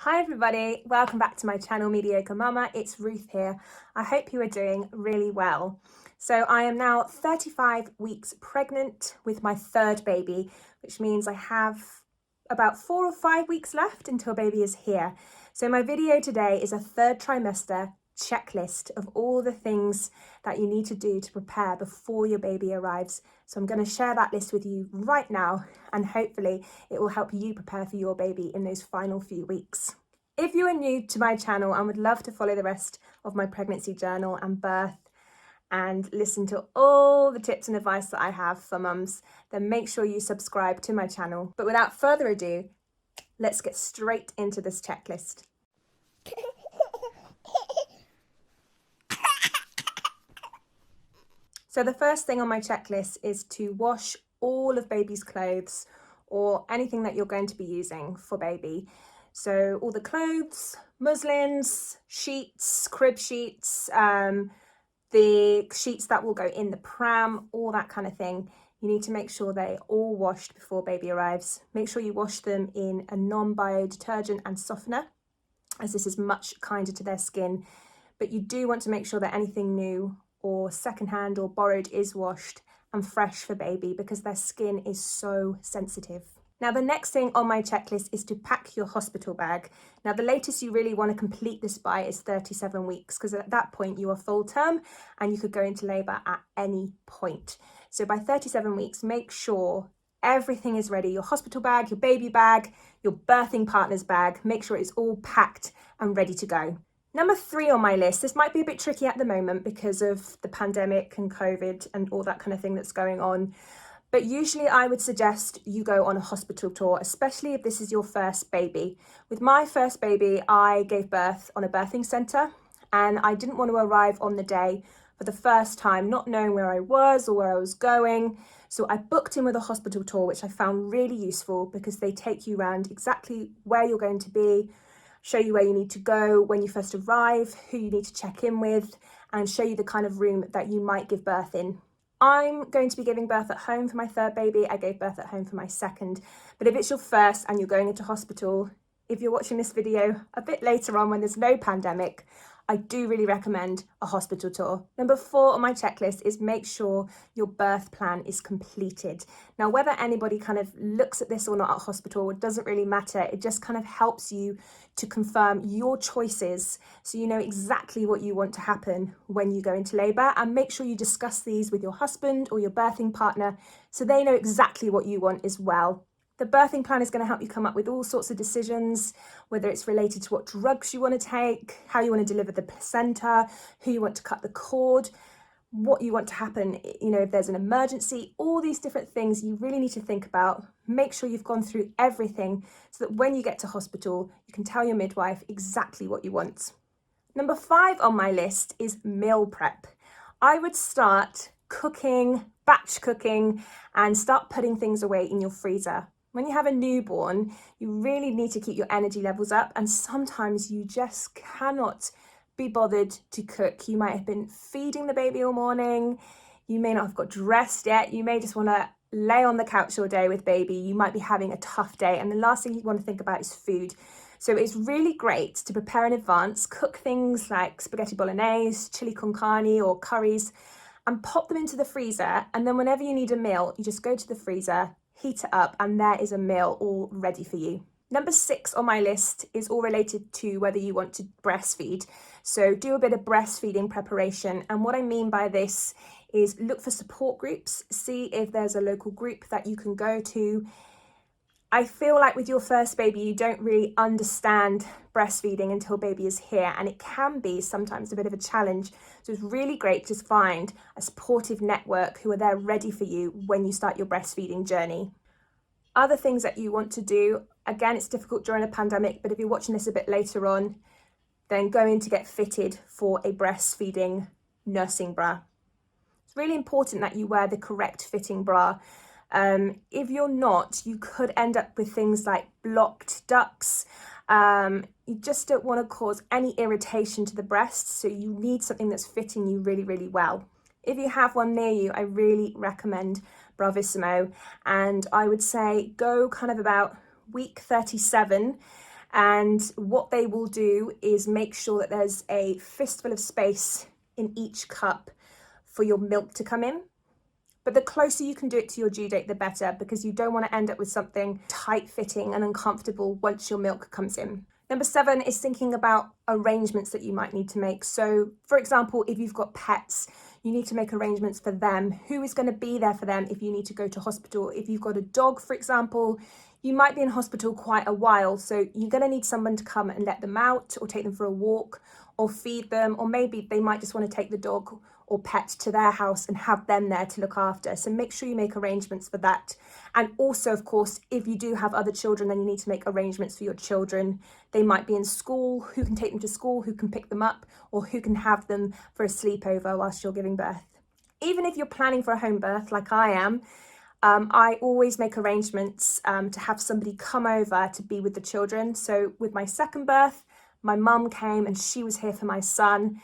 Hi everybody, welcome back to my channel Mediocre Mama. It's Ruth here. I hope you are doing really well. So I am now 35 weeks pregnant with my third baby, which means I have about 4 or 5 weeks left until baby is here. So my video today is a third trimester checklist of all the things that you need to do to prepare before your baby arrives. So I'm going to share that list with you right now, and hopefully it will help you prepare for your baby in those final few weeks. If you are new to my channel and would love to follow the rest of my pregnancy journal and birth and listen to all the tips and advice that I have for mums, then make sure you subscribe to my channel. But without further ado, let's get straight into this checklist. So the first thing on my checklist is to wash all of baby's clothes or anything that you're going to be using for baby. So all the clothes, muslins, sheets, crib sheets, the sheets that will go in the pram, all that kind of thing. You need to make sure they're all washed before baby arrives. Make sure you wash them in a non-bio detergent and softener, as this is much kinder to their skin. But you do want to make sure that anything new or secondhand or borrowed is washed and fresh for baby, because their skin is so sensitive. Now the next thing on my checklist is to pack your hospital bag. Now the latest you really want to complete this by is 37 weeks, because at that point you are full term and you could go into labour at any point. So by 37 weeks, make sure everything is ready. Your hospital bag, your baby bag, your birthing partner's bag, make sure it's all packed and ready to go. Number 3 on my list, this might be a bit tricky at the moment because of the pandemic and COVID and all that kind of thing that's going on. But usually I would suggest you go on a hospital tour, especially if this is your first baby. With my first baby, I gave birth on a birthing centre, and I didn't want to arrive on the day for the first time, not knowing where I was or where I was going. So I booked in with a hospital tour, which I found really useful because they take you around exactly where you're going to be, show you where you need to go when you first arrive, who you need to check in with, and show you the kind of room that you might give birth in. I'm going to be giving birth at home for my third baby. I gave birth at home for my second. But if it's your first and you're going into hospital, if you're watching this video a bit later on when there's no pandemic, I do really recommend a hospital tour. Number 4 on my checklist is make sure your birth plan is completed. Now, whether anybody kind of looks at this or not at hospital, it doesn't really matter. It just kind of helps you to confirm your choices so you know exactly what you want to happen when you go into labour, and make sure you discuss these with your husband or your birthing partner so they know exactly what you want as well. The birthing plan is going to help you come up with all sorts of decisions, whether it's related to what drugs you want to take, how you want to deliver the placenta, who you want to cut the cord, what you want to happen, if there's an emergency, all these different things you really need to think about. Make sure you've gone through everything so that when you get to hospital, you can tell your midwife exactly what you want. Number 5 on my list is meal prep. I would start cooking, batch cooking, and start putting things away in your freezer. When you have a newborn, you really need to keep your energy levels up, and sometimes you just cannot be bothered to cook. You might have been feeding the baby all morning, you may not have got dressed yet, you may just want to lay on the couch all day with baby, you might be having a tough day, and the last thing you want to think about is food. So it's really great to prepare in advance, cook things like spaghetti bolognese, chili con carne or curries, and pop them into the freezer, and then whenever you need a meal, you just go to the freezer, heat it up, and there is a meal all ready for you. Number 6 on my list is all related to whether you want to breastfeed. So do a bit of breastfeeding preparation. And what I mean by this is look for support groups, see if there's a local group that you can go to. I feel like with your first baby, you don't really understand breastfeeding until baby is here, and it can be sometimes a bit of a challenge. So it's really great to find a supportive network who are there ready for you when you start your breastfeeding journey. Other things that you want to do, again, it's difficult during a pandemic, but if you're watching this a bit later on, then go in to get fitted for a breastfeeding nursing bra. It's really important that you wear the correct fitting bra. If you're not, you could end up with things like blocked ducts. You just don't want to cause any irritation to the breasts, so you need something that's fitting you really, really well. If you have one near you, I really recommend Bravissimo, and I would say go kind of about week 37 And what they will do is make sure that there's a fistful of space in each cup for your milk to come in. But the closer you can do it to your due date, the better, because you don't want to end up with something tight fitting and uncomfortable once your milk comes in. Number 7 is thinking about arrangements that you might need to make. So for example, if you've got pets, you need to make arrangements for them. Who is going to be there for them if you need to go to hospital? If you've got a dog, for example, you might be in hospital quite a while. So you're going to need someone to come and let them out or take them for a walk or feed them, or maybe they might just want to take the dog or pet to their house and have them there to look after. So make sure you make arrangements for that. And also, of course, if you do have other children, then you need to make arrangements for your children. They might be in school, who can take them to school, who can pick them up, or who can have them for a sleepover whilst you're giving birth. Even if you're planning for a home birth, like I am, I always make arrangements to have somebody come over to be with the children. So with my second birth, my mum came and she was here for my son.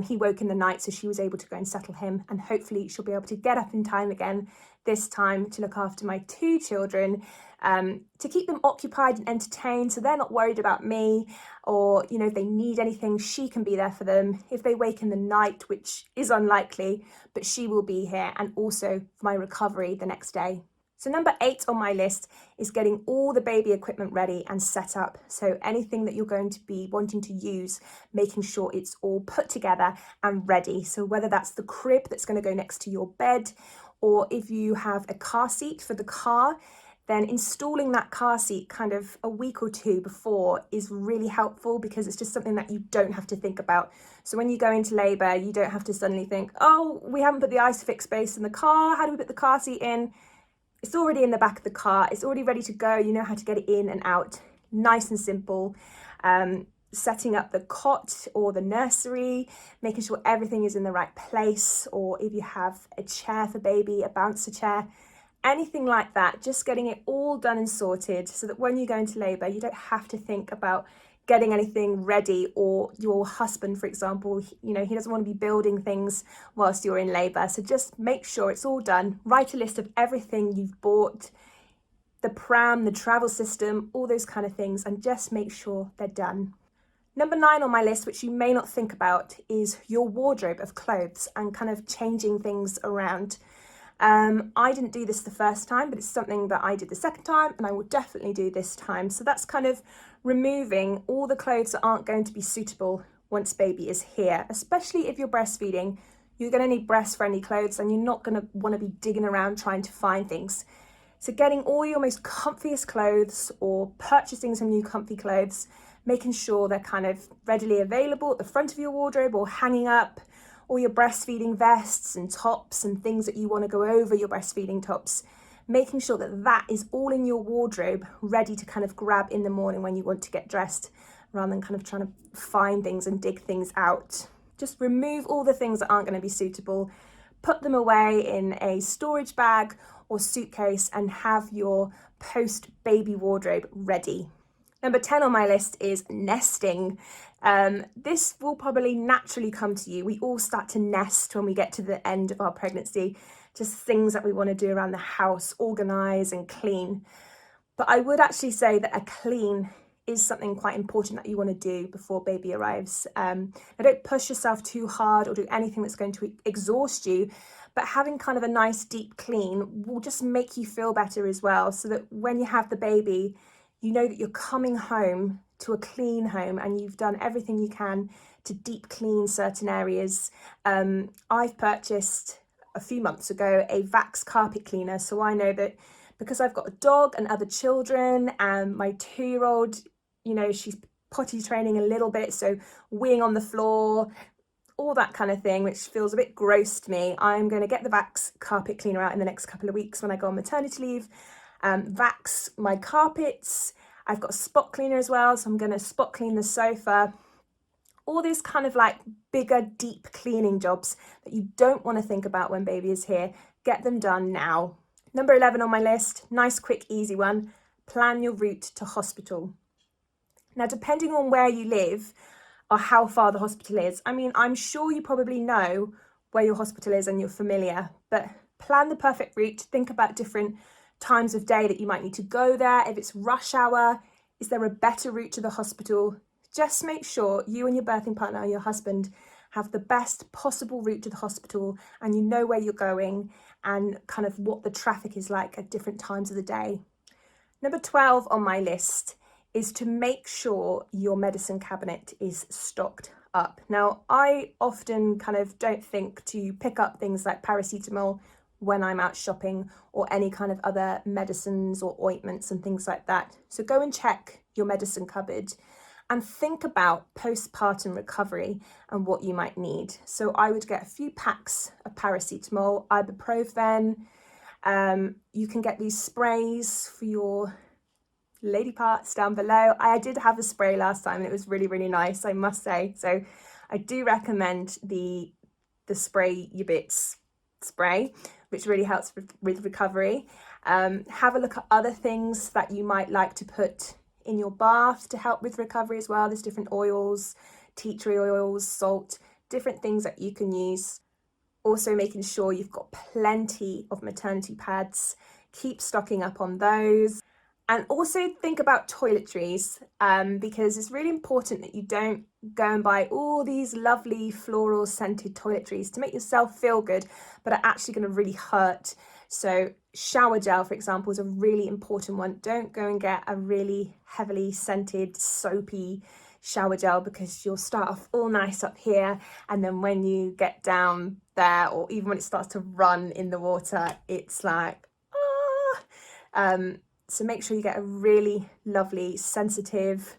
He woke in the night, so she was able to go and settle him, and hopefully she'll be able to get up in time again this time to look after my 2 children, to keep them occupied and entertained, so they're not worried about me, or if they need anything, she can be there for them. If they wake in the night, which is unlikely, but she will be here, and also for my recovery the next day. So number 8 on my list is getting all the baby equipment ready and set up. So anything that you're going to be wanting to use, making sure it's all put together and ready. So whether that's the crib that's going to go next to your bed, or if you have a car seat for the car, then installing that car seat kind of a week or 2 before is really helpful, because it's just something that you don't have to think about. So when you go into labour, you don't have to suddenly think, oh, we haven't put the ISOFIX base in the car, how do we put the car seat in? It's already in the back of the car, it's already ready to go, you know how to get it in and out, nice and simple. Setting up the cot or the nursery, making sure everything is in the right place, or if you have a chair for baby, a bouncer chair, anything like that, just getting it all done and sorted so that when you go into labour, you don't have to think about getting anything ready, or your husband, for example, he doesn't want to be building things whilst you're in labour. So just make sure it's all done. Write a list of everything you've bought, the pram, the travel system, all those kind of things, and just make sure they're done. Number 9 on my list, which you may not think about, is your wardrobe of clothes and kind of changing things around. I didn't do this the first time, but it's something that I did the second time, and I will definitely do this time. So that's kind of removing all the clothes that aren't going to be suitable once baby is here, especially if you're breastfeeding. You're going to need breast friendly clothes, and you're not going to want to be digging around trying to find things. So getting all your most comfiest clothes, or purchasing some new comfy clothes, making sure they're kind of readily available at the front of your wardrobe or hanging up, or your breastfeeding vests and tops and things that you want to go over your breastfeeding tops, making sure that that is all in your wardrobe, ready to kind of grab in the morning when you want to get dressed, rather than kind of trying to find things and dig things out. Just remove all the things that aren't going to be suitable, put them away in a storage bag or suitcase, and have your post-baby wardrobe ready. Number 10 on my list is nesting. This will probably naturally come to you. We all start to nest when we get to the end of our pregnancy, just things that we want to do around the house, organise and clean. But I would actually say that a clean is something quite important that you want to do before baby arrives. Now, don't push yourself too hard or do anything that's going to exhaust you, but having kind of a nice deep clean will just make you feel better as well, so that when you have the baby, you know that you're coming home to a clean home and you've done everything you can to deep clean certain areas. I've purchased a few months ago a Vax carpet cleaner, so I know that because I've got a dog and other children, and my 2-year-old, she's potty training a little bit, so weeing on the floor, all that kind of thing, which feels a bit gross to me. I'm going to get the Vax carpet cleaner out in the next couple of weeks when I go on maternity leave. Vax my carpets. I've got a spot cleaner as well, so I'm going to spot clean the sofa. All these kind of like bigger, deep cleaning jobs that you don't want to think about when baby is here. Get them done now. Number 11 on my list, nice, quick, easy one. Plan your route to hospital. Now, depending on where you live or how far the hospital is, I'm sure you probably know where your hospital is and you're familiar, but plan the perfect route. Think about different times of day that you might need to go there. If it's rush hour, Is there a better route to the hospital? Just make sure you and your birthing partner or your husband have the best possible route to the hospital, and you know where you're going and kind of what the traffic is like at different times of the day. Number 12 on my list is to make sure your medicine cabinet is stocked up. Now, I often kind of don't think to pick up things like paracetamol when I'm out shopping, or any kind of other medicines or ointments and things like that. So go and check your medicine cupboard and think about postpartum recovery and what you might need. So I would get a few packs of paracetamol, ibuprofen. You can get these sprays for your lady parts down below. I did have a spray last time and it was really, really nice, I must say. So I do recommend the Spray Your Bits spray, which really helps with recovery. Have a look at other things that you might like to put in your bath to help with recovery as well. There's different oils, tea tree oils, salt, different things that you can use. Also making sure you've got plenty of maternity pads. Keep stocking up on those. And also think about toiletries, because it's really important that you don't go and buy all these lovely floral scented toiletries to make yourself feel good, but are actually going to really hurt. So shower gel, for example, is a really important one. Don't go and get a really heavily scented, soapy shower gel, because you'll start off all nice up here, and then when you get down there, or even when it starts to run in the water, it's like, so make sure you get a really lovely, sensitive,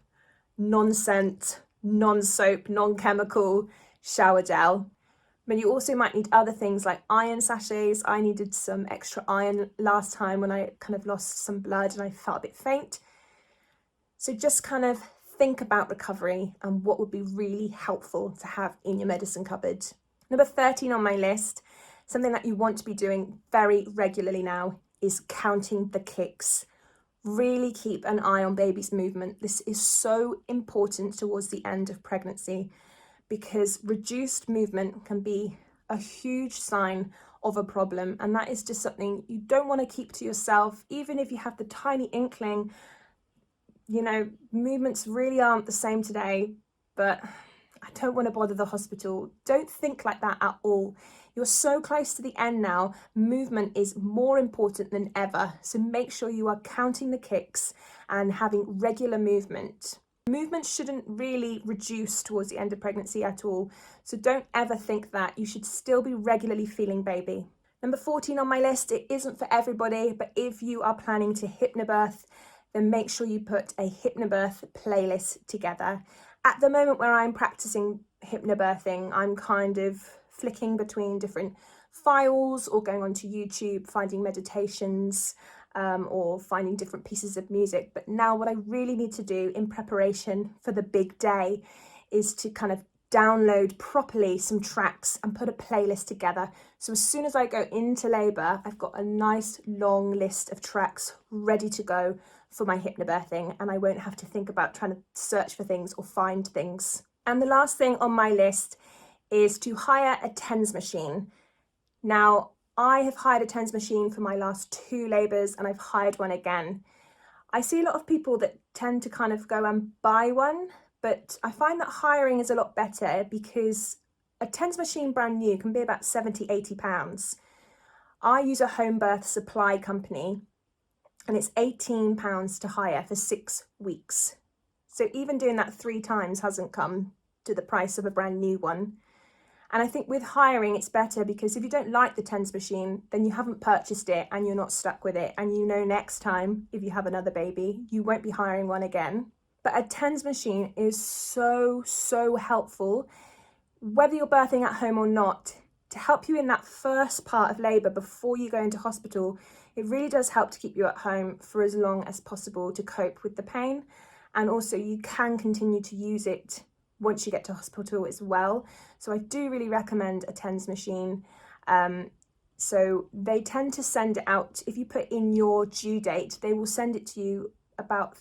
non-scent, non-soap, non-chemical shower gel. But you also might need other things like iron sachets. I needed some extra iron last time when I kind of lost some blood and I felt a bit faint. So just kind of think about recovery and what would be really helpful to have in your medicine cupboard. Number 13 on my list, something that you want to be doing very regularly now, is counting the kicks. Really keep an eye on baby's movement. This is so important towards the end of pregnancy, because reduced movement can be a huge sign of a problem, and that is just something you don't want to keep to yourself. Even if you have the tiny inkling, you know, movements really aren't the same today, but I don't want to bother the hospital. Don't think like that at all. You're so close to the end now. Movement is more important than ever. So make sure you are counting the kicks and having regular movement. Movement shouldn't really reduce towards the end of pregnancy at all. So don't ever think that. You should still be regularly feeling baby. Number 14 on my list, it isn't for everybody, but if you are planning to hypnobirth, then make sure you put a hypnobirth playlist together. At the moment where I'm practicing hypnobirthing, I'm kind of flicking between different files or going onto YouTube, finding meditations, or finding different pieces of music. But now what I really need to do in preparation for the big day is to kind of download properly some tracks and put a playlist together. So as soon as I go into labour, I've got a nice long list of tracks ready to go for my hypnobirthing, and I won't have to think about trying to search for things or find things. And the last thing on my list is to hire a TENS machine. Now, I have hired a TENS machine for my last 2 labours, and I've hired one again. I see a lot of people that tend to kind of go and buy one, but I find that hiring is a lot better, because a TENS machine brand new can be about £70–80. I use a home birth supply company, and it's £18 to hire for 6 weeks. So even doing that 3 times hasn't come to the price of a brand new one. And I think with hiring, it's better, because if you don't like the TENS machine, then you haven't purchased it and you're not stuck with it. And you know next time, if you have another baby, you won't be hiring one again. But a TENS machine is so, so helpful, whether you're birthing at home or not, to help you in that first part of labour before you go into hospital. It really does help to keep you at home for as long as possible to cope with the pain. And also you can continue to use it once you get to hospital as well. So I do really recommend a TENS machine. So they tend to send it out, if you put in your due date, they will send it to you about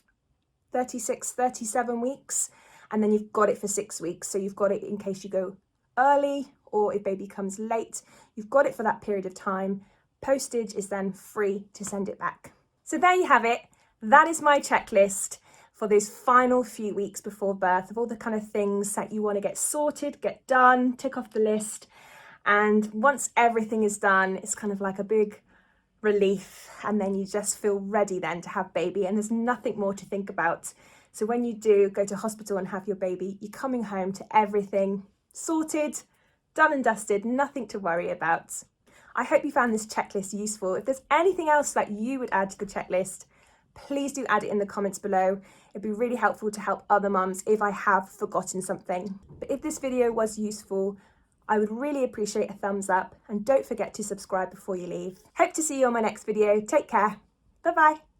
36–37 weeks, and then you've got it for 6 weeks. So you've got it in case you go early, or if baby comes late, you've got it for that period of time. Postage is then free to send it back. So there you have it. That is my checklist for those final few weeks before birth, of all the kind of things that you want to get sorted, get done, tick off the list. And once everything is done, it's kind of like a big relief, and then you just feel ready then to have baby, and there's nothing more to think about. So when you do go to hospital and have your baby, you're coming home to everything sorted, done and dusted, nothing to worry about. I hope you found this checklist useful. If there's anything else that you would add to the checklist, please do add it in the comments below. It'd be really helpful to help other mums if I have forgotten something. But if this video was useful, I would really appreciate a thumbs up, and don't forget to subscribe before you leave. Hope to see you on my next video. Take care. Bye bye.